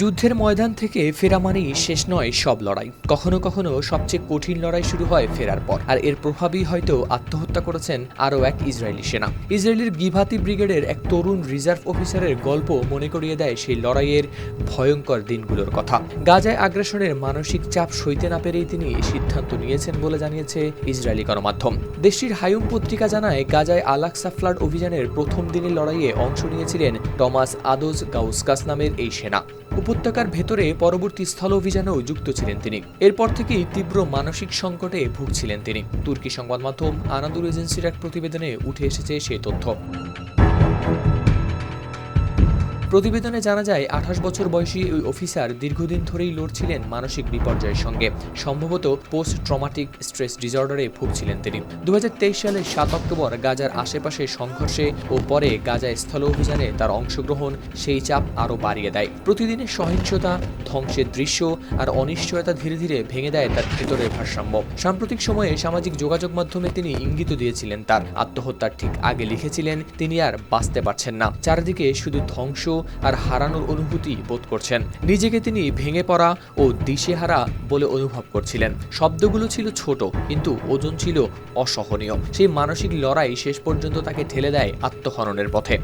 যুদ্ধের ময়দান থেকে ফেরা মানেই শেষ নয় সব লড়াই। কখনো কখনো সবচেয়ে কঠিন লড়াই শুরু হয় ফেরার পর, আর এর প্রভাবেই হয়তো আত্মহত্যা করেছেন আরও এক ইসরায়েলি সেনা। ইসরায়েলের গিভাতি ব্রিগেডের এক তরুণ রিজার্ভ অফিসারের গল্প মনে করিয়ে দেয় সেই লড়াইয়ের ভয়ঙ্কর দিনগুলোর কথা। গাজায় আগ্রাসনের মানসিক চাপ সইতে না পেরেই তিনি সিদ্ধান্ত নিয়েছেন বলে জানিয়েছে ইসরায়েলি গণমাধ্যম। দেশটির হায়ুম পত্রিকা জানায়, গাজায় আল-আকসা ফ্লাড অভিযানের প্রথম দিনের লড়াইয়ে অংশ নিয়েছিলেন টমাস আদোজ গাউস্কাস নামের এই সেনা। উপত্যকার ভেতরে পরবর্তী স্থল অভিযানেও যুক্ত ছিলেন তিনি। এরপর থেকেই তীব্র মানসিক সংকটে ভুগছিলেন তিনি। তুর্কি সংবাদ মাধ্যম আনাদুল এজেন্সির এক প্রতিবেদনে উঠে এসেছে সেই তথ্য। প্রতিবেদনে জানা যায়, 28 বছর বয়সী ওই অফিসার দীর্ঘদিন ধরেই লড়ছিলেন মানসিক বিপর্যয়ের সঙ্গে। সম্ভবত পোস্ট ট্রমাটিক স্ট্রেস ডিসঅর্ডারে ভুগছিলেন তিনি। 2023 সালের 7 অক্টোবর গাজার আশেপাশে সংঘর্ষে ও পরে গাজায় স্থল অভিযানে তার অংশগ্রহণ সেই চাপ আরও বাড়িয়ে দেয়। প্রতিদিনের সহিংসতা, ধ্বংসের দৃশ্য আর অনিশ্চয়তা ধীরে ধীরে ভেঙে দেয় তার ভেতরের ভারসাম্য। সাম্প্রতিক সময়ে সামাজিক যোগাযোগ মাধ্যমে তিনি ইঙ্গিত দিয়েছিলেন তার আত্মহত্যার ঠিক আগে লিখেছিলেন, তিনি আর বাঁচতে পারছেন না, চারিদিকে শুধু ধ্বংস আর হারানোর অনুভূতি বোধ করছেন। নিজেকে তিনি ভেঙে পড়া ও দিশেহারা বলে অনুভব করছিলেন। শব্দগুলো ছিল ছোট, কিন্তু ওজন ছিল অসহনীয়। সেই মানসিক লড়াই শেষ পর্যন্ত তাকে ঠেলে দেয় আত্মহননের পথে।